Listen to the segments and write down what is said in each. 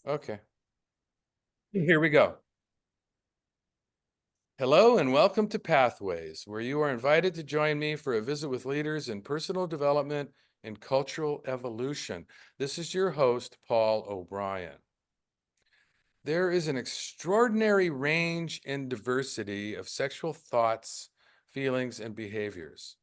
Okay. Here we go. Hello and welcome to Pathways, where you are invited to join me for a visit with leaders in personal development and cultural evolution. This is your host, Paul O'Brien. There is an extraordinary range and diversity of sexual thoughts, feelings, and behaviors.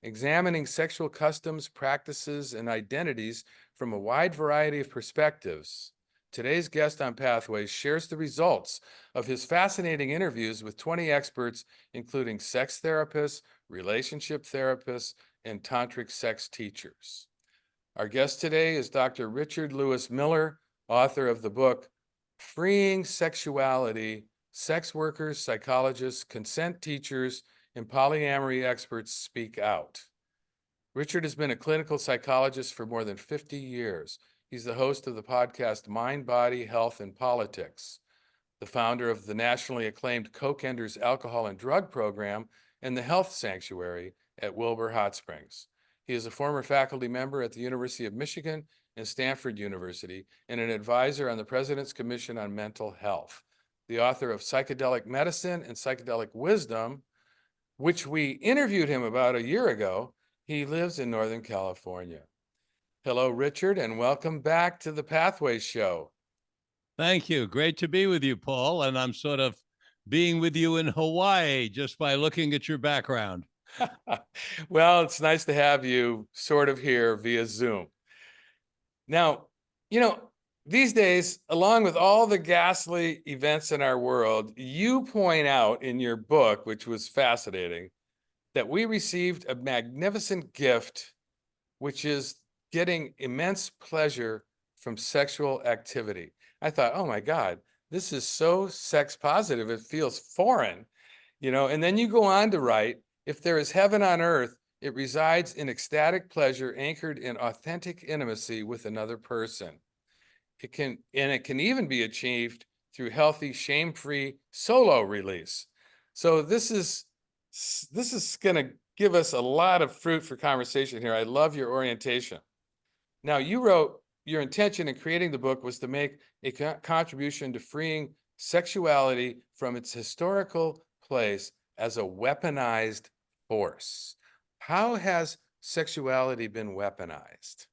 Examining sexual customs, practices, and identities from a wide variety of perspectives, today's guest on Pathways shares the results of his fascinating interviews with 20 experts, including sex therapists, relationship therapists, and tantric sex teachers. Our guest today is Dr. Richard Lewis Miller, author of the book, Freeing Sexuality, Sex Workers, Psychologists, Consent Teachers, and Polyamory Experts Speak Out. Richard has been a clinical psychologist for more than 50 years. He's the host of the podcast Mind, Body, Health, and Politics, the founder of the nationally acclaimed Cokenders alcohol and drug program and the Health Sanctuary at Wilbur Hot Springs. He is a former faculty member at the University of Michigan and Stanford University and an advisor on the President's Commission on Mental Health. The author of Psychedelic Medicine and Psychedelic Wisdom, which we interviewed him about a year ago. He lives in Northern California. Hello, Richard, and welcome back to the Pathways Show. Thank you. Great to be with you, Paul. And I'm sort of being with you in Hawaii just by looking at your background. Well, it's nice to have you sort of here via Zoom. Now, these days, along with all the ghastly events in our world, you point out in your book, which was fascinating, that we received a magnificent gift, which is getting immense pleasure from sexual activity. I thought, oh my God, this is so sex positive, it feels foreign, and then you go on to write, if there is heaven on earth, it resides in ecstatic pleasure anchored in authentic intimacy with another person. It can even be achieved through healthy, shame-free solo release. So this is going to give us a lot of fruit for conversation here. I love your orientation. Now, you wrote your intention in creating the book was to make a contribution to freeing sexuality from its historical place as a weaponized force. How has sexuality been weaponized?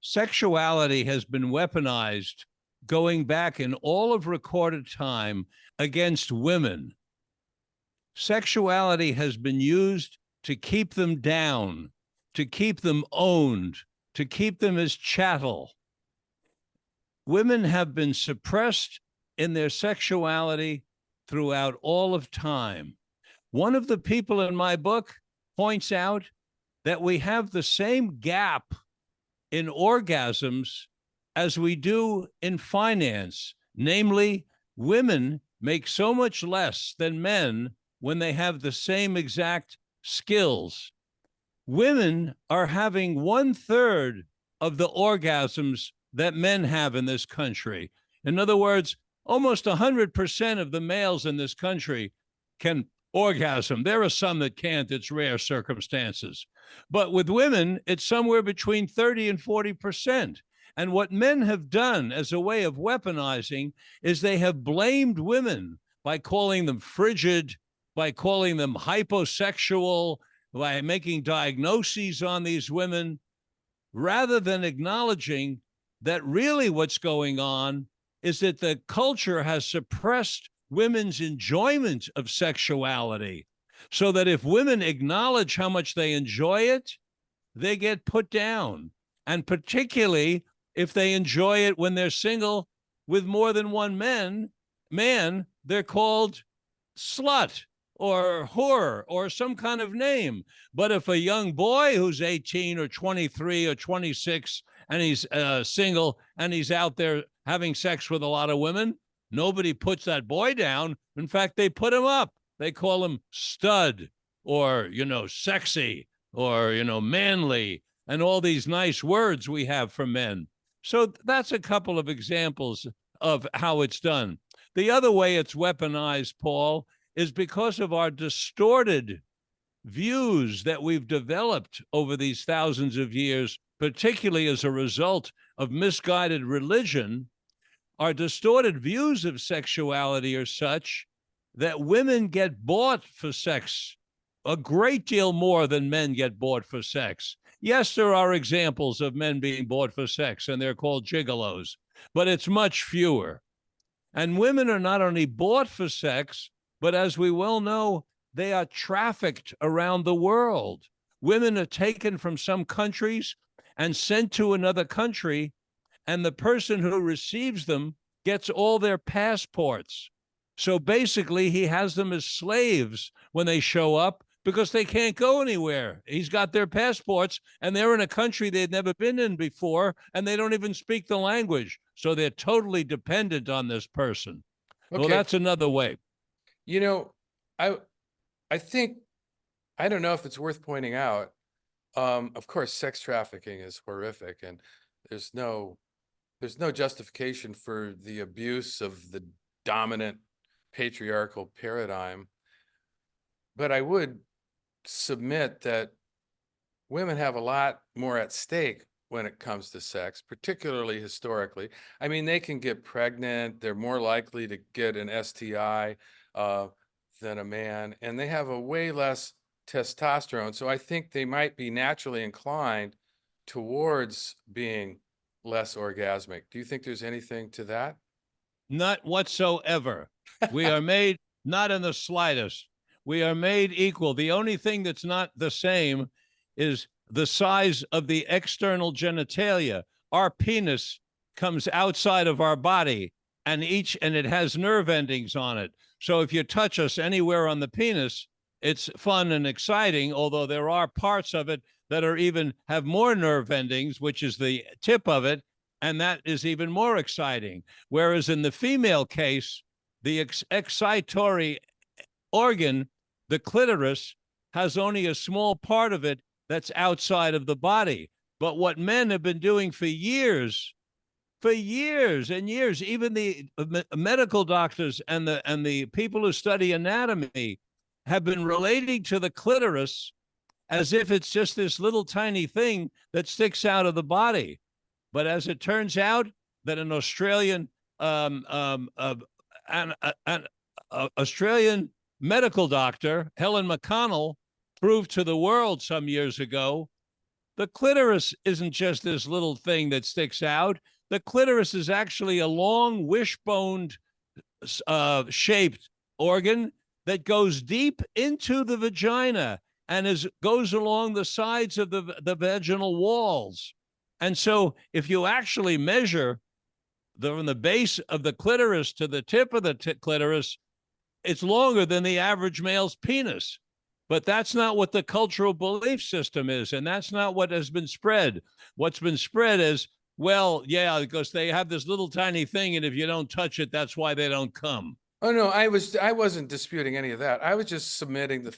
Sexuality has been weaponized going back in all of recorded time against women. Sexuality has been used to keep them down, to keep them owned, to keep them as chattel. Women have been suppressed in their sexuality throughout all of time. One of the people in my book points out that we have the same gap in orgasms as we do in finance. Namely, women make so much less than men when they have the same exact skills. Women are having 1/3 of the orgasms that men have in this country. In other words, almost 100% of the males in this country can orgasm. There are some that can't, it's rare circumstances. But with women, it's somewhere between 30 and 40%. And what men have done as a way of weaponizing is they have blamed women by calling them frigid, by calling them hyposexual, by making diagnoses on these women, rather than acknowledging that really what's going on is that the culture has suppressed women's enjoyment of sexuality, so that if women acknowledge how much they enjoy it, they get put down. And particularly if they enjoy it when they're single with more than one man, they're called slut or whore or some kind of name. But if a young boy who's 18 or 23 or 26 and he's single and he's out there having sex with a lot of women, nobody puts that boy down. In fact, they put him up. They call him stud or, sexy or, manly and all these nice words we have for men. So that's a couple of examples of how it's done. The other way it's weaponized, Paul, is because of our distorted views that we've developed over these thousands of years, particularly as a result of misguided religion. our distorted views of sexuality are such that women get bought for sex a great deal more than men get bought for sex. Yes, there are examples of men being bought for sex, and they're called gigolos, but it's much fewer. And women are not only bought for sex, but as we well know, they are trafficked around the world. Women are taken from some countries and sent to another country, and the person who receives them gets all their passports. So basically, he has them as slaves when they show up because they can't go anywhere. He's got their passports, and they're in a country they've never been in before, and they don't even speak the language. So they're totally dependent on this person. Okay. Well, that's another way. You know, I think, I don't know if it's worth pointing out. Of course, sex trafficking is horrific, and there's no justification for the abuse of the dominant patriarchal paradigm. But I would submit that women have a lot more at stake when it comes to sex, particularly historically. I mean, they can get pregnant, they're more likely to get an STI than a man, and they have a way less testosterone. So I think they might be naturally inclined towards being less orgasmic. Do you think there's anything to that? Not whatsoever. We are made, not in the slightest. We are made equal. The only thing that's not the same is the size of the external genitalia. Our penis comes outside of our body, and it has nerve endings on it. So if you touch us anywhere on the penis, it's fun and exciting, although there are parts of it that are even have more nerve endings, which is the tip of it, and that is even more exciting. Whereas in the female case, the excitory organ, the clitoris, has only a small part of it that's outside of the body. But what men have been doing for years and years, even the medical doctors and the people who study anatomy have been relating to the clitoris as if it's just this little tiny thing that sticks out of the body. But as it turns out, that an Australian Australian medical doctor, Helen McConnell, proved to the world some years ago, the clitoris isn't just this little thing that sticks out. The clitoris is actually a long wishbone shaped organ that goes deep into the vagina and goes along the sides of the vaginal walls. And so if you actually measure from the base of the clitoris to the tip of the clitoris, it's longer than the average male's penis. But that's not what the cultural belief system is, and that's not what has been spread. What's been spread is, well, yeah, because they have this little tiny thing, and if you don't touch it, that's why they don't come. Oh no, I wasn't disputing any of that. I was just submitting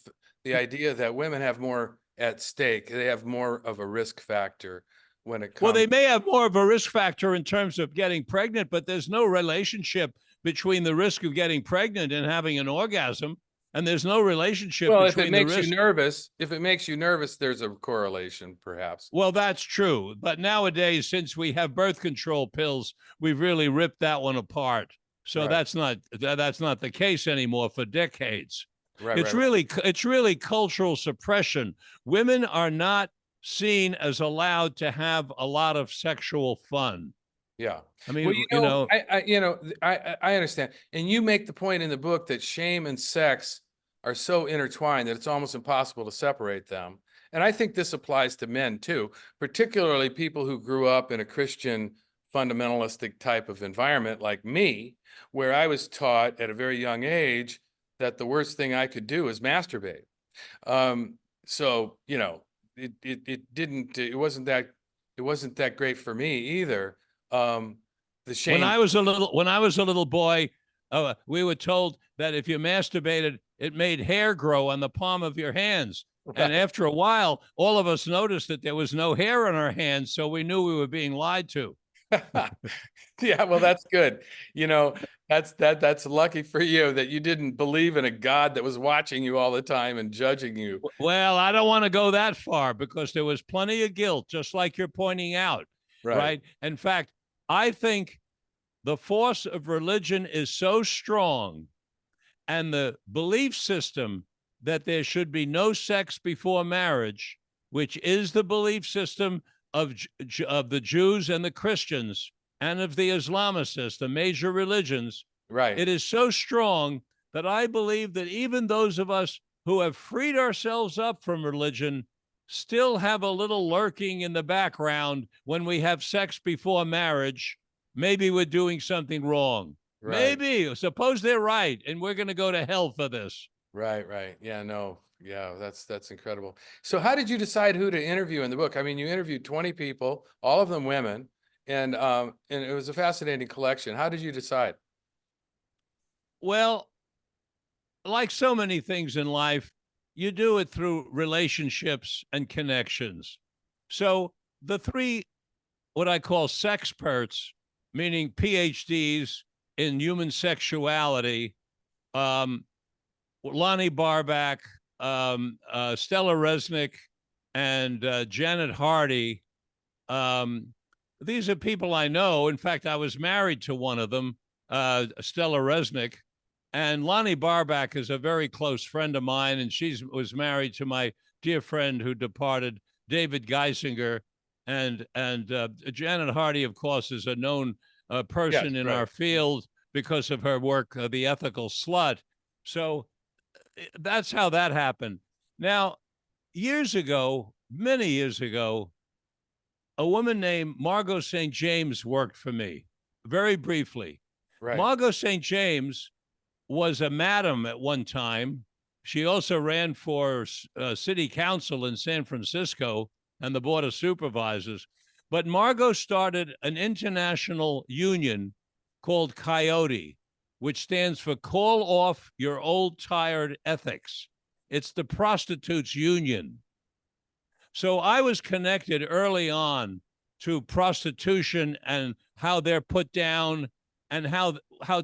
the idea that women have more at stake. They have more of a risk factor when it comes. Well, they may have more of a risk factor in terms of getting pregnant, but there's no relationship between the risk of getting pregnant and having an orgasm. And there's no relationship Well, between the risk. if it makes you nervous, there's a correlation, perhaps. Well, that's true. But nowadays, since we have birth control pills, we've really ripped that one apart. So Right. that's not the case anymore for decades. Right, It's really cultural suppression. Women are not seen as allowed to have a lot of sexual fun. Yeah. I mean, Well, I understand. And you make the point in the book that shame and sex are so intertwined that it's almost impossible to separate them. And I think this applies to men too, particularly people who grew up in a Christian fundamentalistic type of environment like me, where I was taught at a very young age that the worst thing I could do is masturbate. So, it wasn't that great for me either. The shame. When I was a little boy, we were told that if you masturbated, it made hair grow on the palm of your hands. Right. And after a while, all of us noticed that there was no hair on our hands, so we knew we were being lied to. Yeah, well, that's good. That's lucky for you that you didn't believe in a God that was watching you all the time and judging you. Well, I don't want to go that far because there was plenty of guilt, just like you're pointing out. Right. In fact, I think the force of religion is so strong, and the belief system that there should be no sex before marriage, which is the belief system of the Jews and the Christians and of the Islamicists, the major religions, Right. it is so strong that I believe that even those of us who have freed ourselves up from religion still have a little lurking in the background when we have sex before marriage. Maybe we're doing something wrong. Right. Maybe. Suppose they're right, and we're going to go to hell for this. Right. Right. Yeah. No. Yeah. That's incredible. So, how did you decide who to interview in the book? I mean, you interviewed 20 people, all of them women, and it was a fascinating collection. How did you decide? Well, like so many things in life, you do it through relationships and connections. So the three, what I call sexperts, meaning PhDs in human sexuality, um, Lonnie Barback, Stella Resnick, and Janet Hardy. These are people I know. In fact, I was married to one of them, Stella Resnick. And Lonnie Barback is a very close friend of mine, and she was married to my dear friend who departed, David Geisinger. And Janet Hardy, of course, is a known person in our field because of her work, The Ethical Slut. So that's how that happened. Now, years ago, many years ago, a woman named Margot St. James worked for me very briefly. Right. Margot St. James was a madam at one time. She also ran for city council in San Francisco and the Board of Supervisors. But Margot started an international union called Coyote, which stands for Call Off Your Old Tired Ethics. It's the prostitutes union. So I was connected early on to prostitution and how they're put down and how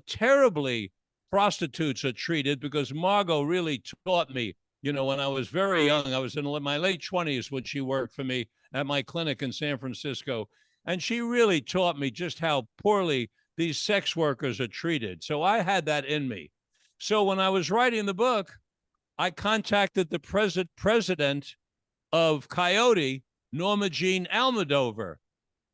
terribly prostitutes are treated, because Margot really taught me, when I was very young. I was in my late 20s when she worked for me at my clinic in San Francisco. And she really taught me just how poorly these sex workers are treated. So I had that in me. So when I was writing the book, I contacted the president of Coyote, Norma Jean Almodovar.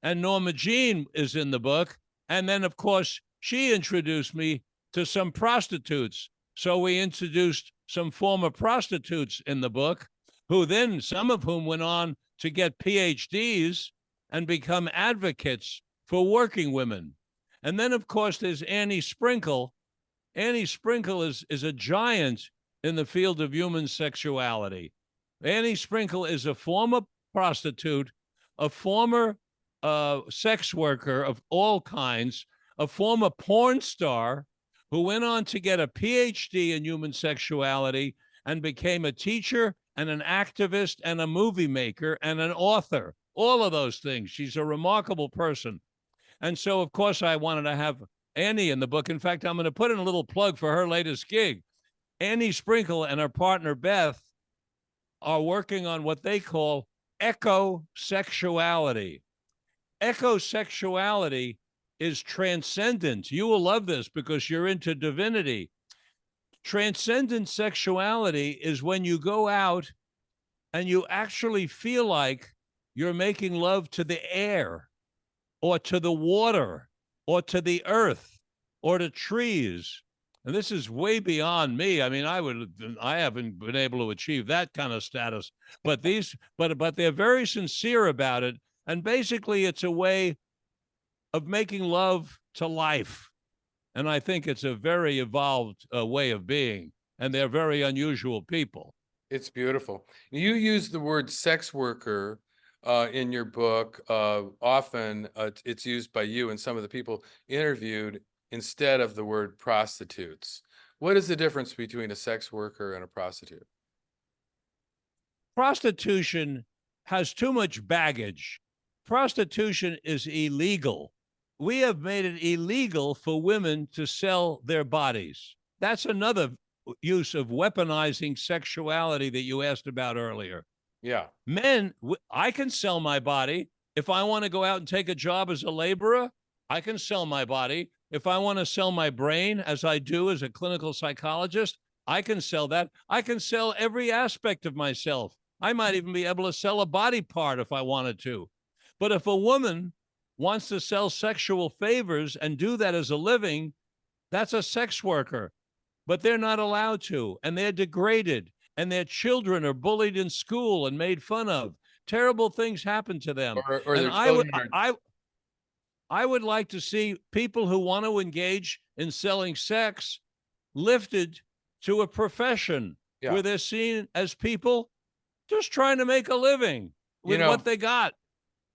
And Norma Jean is in the book. And then, of course, she introduced me to some prostitutes. So we introduced some former prostitutes in the book, who then, some of whom went on to get PhDs and become advocates for working women. And then, of course, there's Annie Sprinkle. Annie Sprinkle is a giant in the field of human sexuality. Annie Sprinkle is a former prostitute, a former sex worker of all kinds, a former porn star who went on to get a PhD in human sexuality and became a teacher and an activist and a movie maker and an author, all of those things. She's a remarkable person. And so, of course, I wanted to have Annie in the book. In fact, I'm going to put in a little plug for her latest gig. Annie Sprinkle and her partner, Beth, are working on what they call ecosexuality. Ecosexuality is transcendent. You will love this because you're into divinity. Transcendent sexuality is when you go out and you actually feel like you're making love to the air or to the water or to the earth or to trees. And this is way beyond me. I mean, I haven't been able to achieve that kind of status, but they're very sincere about it. And basically it's a way of making love to life. And I think it's a very evolved way of being. And they're very unusual people. It's beautiful. You use the word sex worker in your book. Often it's used by you and some of the people interviewed instead of the word prostitutes. What is the difference between a sex worker and a prostitute? Prostitution has too much baggage. Prostitution is illegal. We have made it illegal for women to sell their bodies. That's another use of weaponizing sexuality that you asked about earlier. Yeah. Men, I can sell my body. If I want to go out and take a job as a laborer, I can sell my body. If I want to sell my brain, as I do as a clinical psychologist, I can sell that. I can sell every aspect of myself. I might even be able to sell a body part if I wanted to. But if a woman wants to sell sexual favors and do that as a living, that's a sex worker. But they're not allowed to, and they're degraded, and their children are bullied in school and made fun of. Terrible things happen to them. Or And their children are, I would like to see people who want to engage in selling sex lifted to a profession yeah. where they're seen as people just trying to make a living You with know, what they got.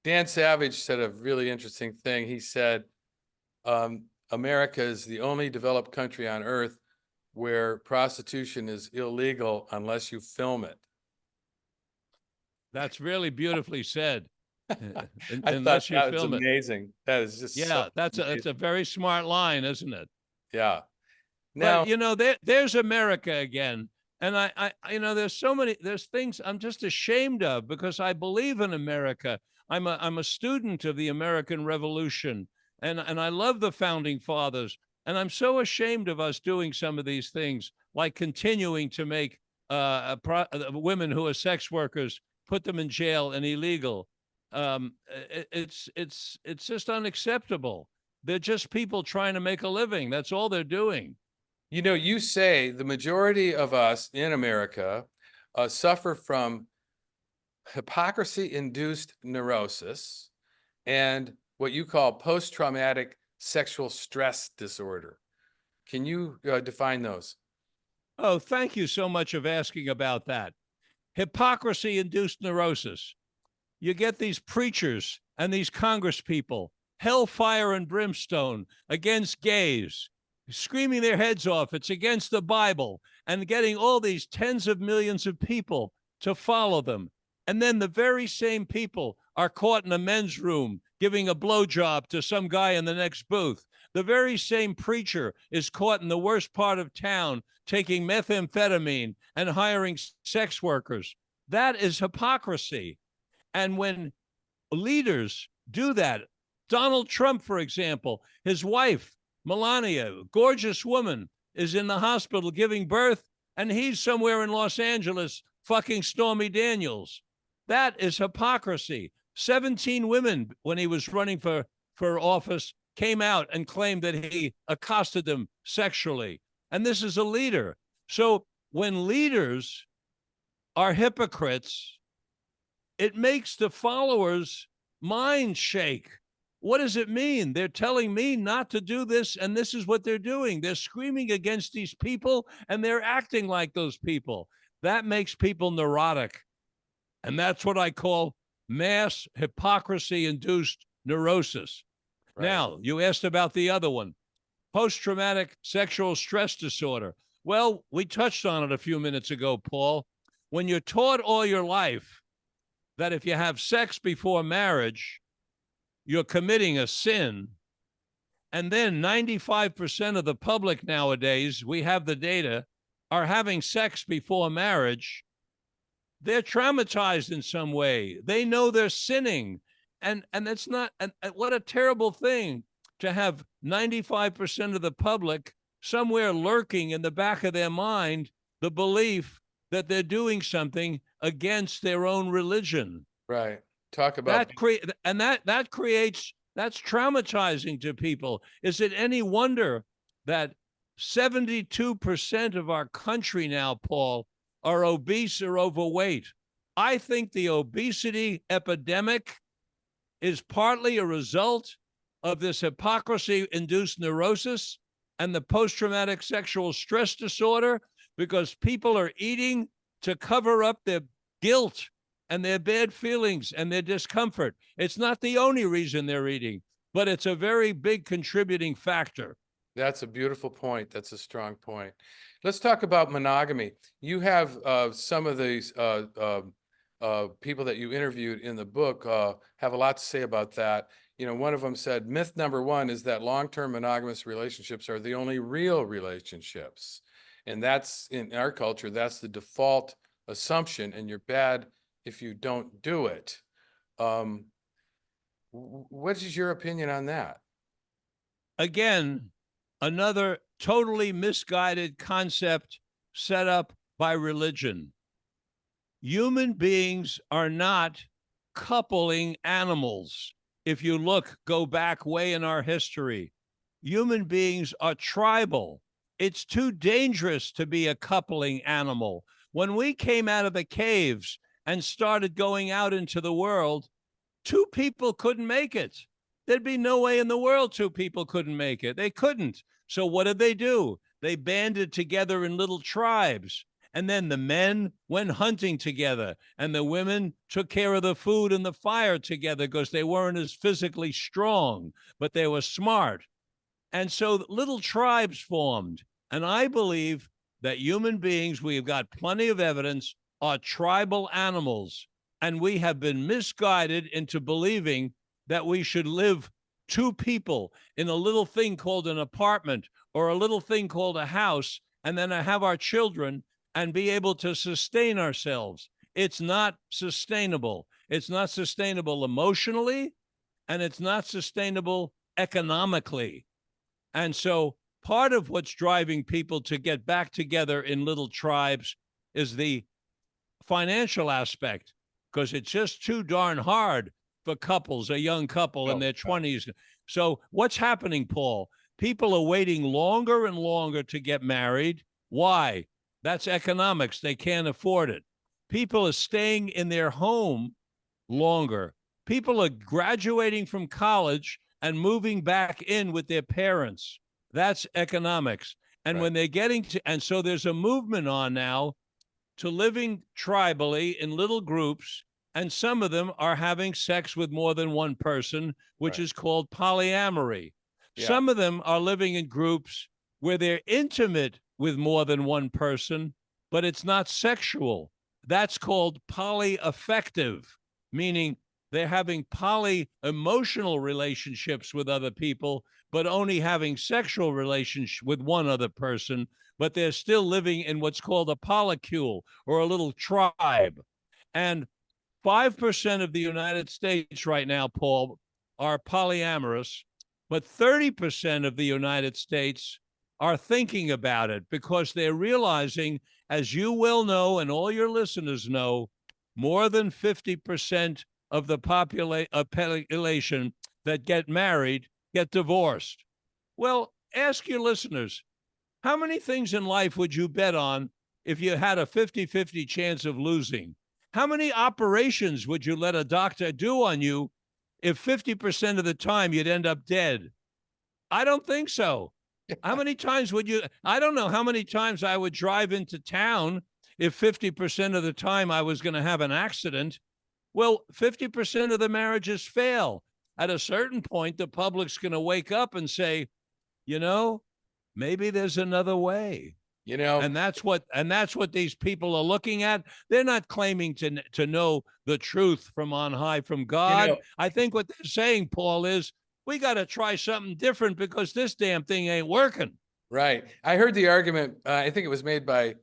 Dan Savage said a really interesting thing. He said, America is the only developed country on earth where prostitution is illegal unless you film it. That's really beautifully said. I thought Unless you that was film it. amazing. That is just so Yeah, that's a very smart line, isn't it? yeah. Now, But there's America again. And there's things I'm just ashamed of because I believe in America. I'm a student of the American Revolution, and I love the founding fathers. And I'm so ashamed of us doing some of these things, like continuing to make women who are sex workers, put them in jail and illegal. It's just unacceptable. They're just people trying to make a living. That's all they're doing. you say the majority of us in America suffer from hypocrisy-induced neurosis and what you call post-traumatic sexual stress disorder. Can you define those? Oh, thank you so much of asking about that. Hypocrisy-induced neurosis. You get these preachers and these congresspeople, hellfire and brimstone against gays, screaming their heads off. It's against the Bible, and getting all these tens of millions of people to follow them. And then the very same people are caught in a men's room giving a blowjob to some guy in the next booth. The very same preacher is caught in the worst part of town taking methamphetamine and hiring sex workers. That is hypocrisy. And when leaders do that, Donald Trump, for example, his wife, Melania, gorgeous woman, is in the hospital giving birth, and he's somewhere in Los Angeles fucking Stormy Daniels. That is hypocrisy. 17 women, when he was running for office, came out and claimed that he accosted them sexually. And this is a leader. So when leaders are hypocrites, it makes the followers' minds shake. What does it mean? They're telling me not to do this, and this is what they're doing. They're screaming against these people, and they're acting like those people. That makes people neurotic. And that's what I call mass hypocrisy-induced neurosis. Right. Now, you asked about the other one, post-traumatic sexual stress disorder. Well, we touched on it a few minutes ago, Paul. When you're taught all your life that if you have sex before marriage, you're committing a sin, and then 95% of the public nowadays, we have the data, are having sex before marriage, they're traumatized in some way. They know they're sinning. And that's not, and what a terrible thing to have 95% of the public somewhere lurking in the back of their mind, the belief that they're doing something against their own religion. Right. Talk about that creates, that's traumatizing to people. Is it any wonder that 72% of our country now, Paul, are obese or overweight? I think the obesity epidemic is partly a result of this hypocrisy-induced neurosis and the post-traumatic sexual stress disorder, because people are eating to cover up their guilt and their bad feelings and their discomfort. It's not the only reason they're eating, but it's a very big contributing factor. That's a beautiful point. That's a strong point. Let's talk about monogamy. You have some of these people that you interviewed in the book have a lot to say about that. One of them said, myth number one is that long-term monogamous relationships are the only real relationships. And that's, in our culture, that's the default assumption, and you're bad if you don't do it. What is your opinion on that? again, another totally misguided concept set up by religion. Human beings are not coupling animals. If you go back way in our history, human beings are tribal. It's too dangerous to be a coupling animal. When we came out of the caves and started going out into the world, two people couldn't make it. There'd be no way in the world two people couldn't make it. They couldn't. So what did they do? They banded together in little tribes. And then the men went hunting together, and the women took care of the food and the fire together because they weren't as physically strong, but they were smart. And so little tribes formed. And I believe that human beings, we have got plenty of evidence, are tribal animals. And we have been misguided into believing that we should live two people in a little thing called an apartment or a little thing called a house, and then have our children and be able to sustain ourselves. It's not sustainable. It's not sustainable emotionally, and it's not sustainable economically. And so part of what's driving people to get back together in little tribes is the financial aspect, because it's just too darn hard for couples, a young couple in their 20s. So what's happening, Paul? People are waiting longer and longer to get married. Why? That's economics. They can't afford it. People are staying in their home longer. People are graduating from college and moving back in with their parents. That's economics. And when they're getting to, and so there's a movement on now to living tribally in little groups, and some of them are having sex with more than one person, which is called polyamory. Yeah. Some of them are living in groups where they're intimate with more than one person, but it's not sexual. That's called polyaffective, meaning they're having poly-emotional relationships with other people, but only having sexual relations with one other person, but they're still living in what's called a polycule or a little tribe. And 5% of the United States right now, Paul, are polyamorous, but 30% of the United States are thinking about it because they're realizing, as you well know, and all your listeners know, more than 50% of the population that get married get divorced. Well, ask your listeners, how many things in life would you bet on if you had a 50-50 chance of losing? How many operations would you let a doctor do on you if 50% of the time you'd end up dead? I don't think so. How many times would you? I don't know how many times I would drive into town if 50% of the time I was going to have an accident. Well, 50% of the marriages fail. At a certain point, the public's going to wake up and say, you know, maybe there's another way. You know, and that's what these people are looking at. They're not claiming to know the truth from on high, from God. You know, I think what they're saying, Paul, is we got to try something different because this damn thing ain't working. Right. I heard the argument. I think it was made by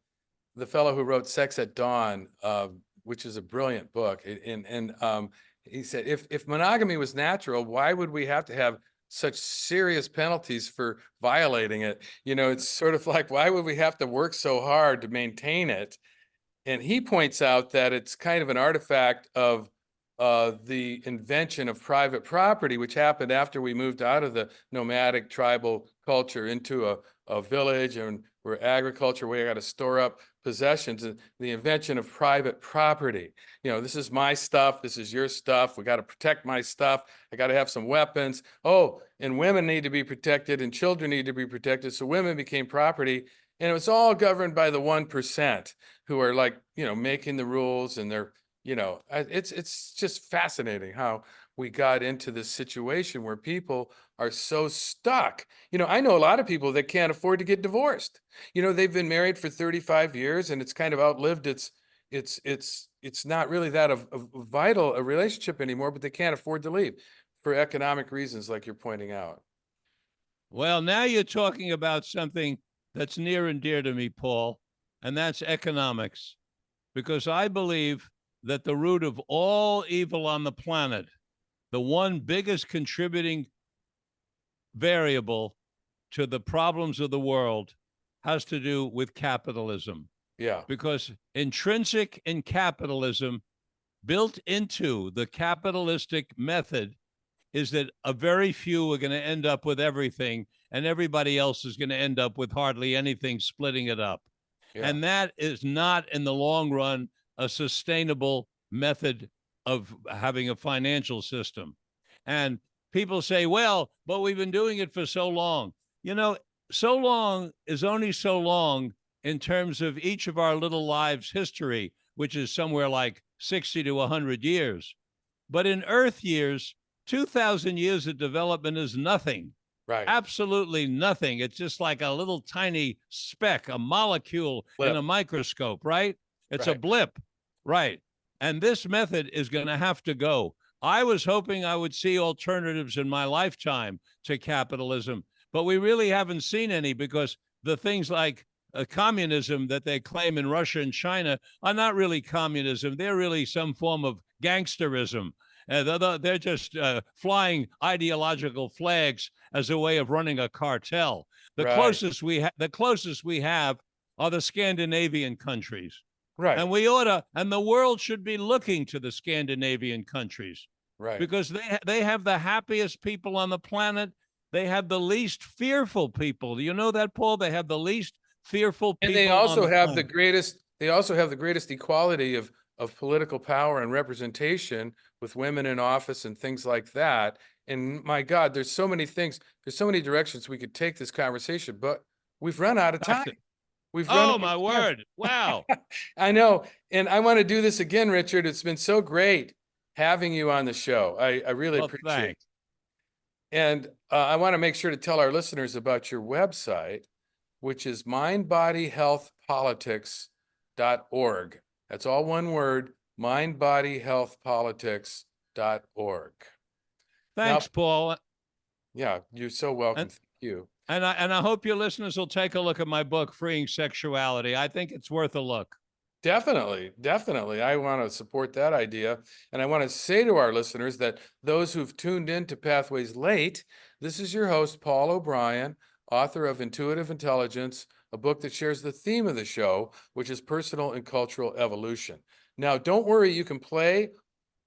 the fellow who wrote Sex at Dawn, which is a brilliant book. And he said, if monogamy was natural, why would we have to have such serious penalties for violating it? You know, it's sort of like, why would we have to work so hard to maintain it? And he points out that it's kind of an artifact of the invention of private property, which happened after we moved out of the nomadic tribal culture into a village and where agriculture, where you got to store up possessions, and the invention of private property. You know, this is my stuff, this is your stuff, we got to protect my stuff, I got to have some weapons. Oh, and women need to be protected and children need to be protected. So women became property, and it was all governed by the 1% who are like, you know, making the rules, and they're, you know, it's just fascinating how we got into this situation where people are so stuck. You know, I know a lot of people that can't afford to get divorced. You know, they've been married for 35 years and it's kind of outlived it's not really that of vital a relationship anymore, but they can't afford to leave for economic reasons, like you're pointing out. Well, now you're talking about something that's near and dear to me, Paul, and that's economics, because I believe that the root of all evil on the planet, the one biggest contributing variable to the problems of the world has to do with capitalism, Yeah. because intrinsic in capitalism, built into the capitalistic method, is that a very few are going to end up with everything and everybody else is going to end up with hardly anything, splitting it up. Yeah. And that is not, in the long run, a sustainable method of having a financial system. And people say, well, but we've been doing it for so long. You know, so long is only so long in terms of each of our little lives' history, which is somewhere like 60 to 100 years. But in Earth years, 2,000 years of development is nothing. Right. Absolutely nothing. It's just like a little tiny speck, a molecule in a microscope, right? It's a blip, right? And this method is going to have to go. I was hoping I would see alternatives in my lifetime to capitalism, but we really haven't seen any, because the things like communism that they claim in Russia and China are not really communism. They're really some form of gangsterism. They're just flying ideological flags as a way of running a cartel. The closest we have are the Scandinavian countries. Right. And we ought to, and the world should be looking to the Scandinavian countries, because they have the happiest people on the planet. They have the least fearful people. Do you know that, Paul? They have the least fearful people. And they also have planet. the greatest, they also have the greatest equality of political power and representation, with women in office and things like that. And my God, there's so many things, there's so many directions we could take this conversation, but we've run out of time. We've run Oh, my word. Wow. I know. And I want to do this again, Richard. It's been so great having you on the show. I really appreciate it. And I want to make sure to tell our listeners about your website, which is mindbodyhealthpolitics.org. That's all one word, mindbodyhealthpolitics.org. Thanks, Paul. Yeah, you're so welcome. Thank you. And I hope your listeners will take a look at my book, Freeing Sexuality. I think it's worth a look. Definitely, definitely. I want to support that idea. And I want to say to our listeners that those who've tuned in to Pathways late, this is your host, Paul O'Brien, author of Intuitive Intelligence, a book that shares the theme of the show, which is personal and cultural evolution. Now, don't worry, you can play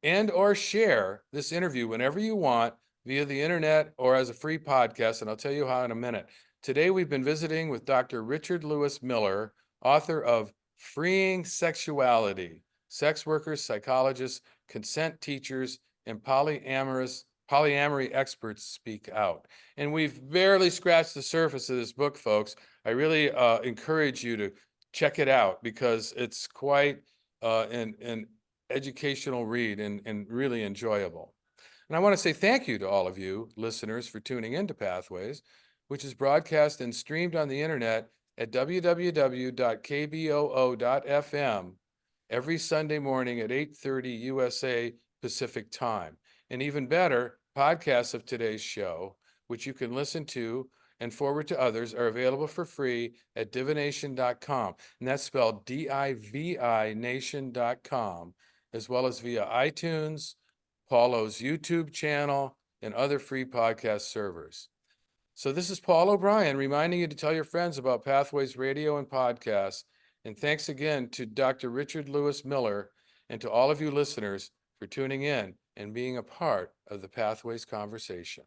and or share this interview whenever you want via the internet or as a free podcast, and I'll tell you how in a minute. Today, we've been visiting with Dr. Richard Lewis Miller, author of Freeing Sexuality, Sex Workers, Psychologists, Consent Teachers, and Polyamory Experts Speak Out. And we've barely scratched the surface of this book, folks. I really encourage you to check it out, because it's quite an educational read and really enjoyable. And I want to say thank you to all of you listeners for tuning into Pathways, which is broadcast and streamed on the internet at www.kboo.fm every Sunday morning at 8:30 USA Pacific Time. And even better, podcasts of today's show, which you can listen to and forward to others, are available for free at divination.com. And that's spelled DIVI nation.com, as well as via iTunes, Paulo's YouTube channel, and other free podcast servers. So this is Paul O'Brien reminding you to tell your friends about Pathways Radio and podcasts. And thanks again to Dr. Richard Lewis Miller and to all of you listeners for tuning in and being a part of the Pathways conversation.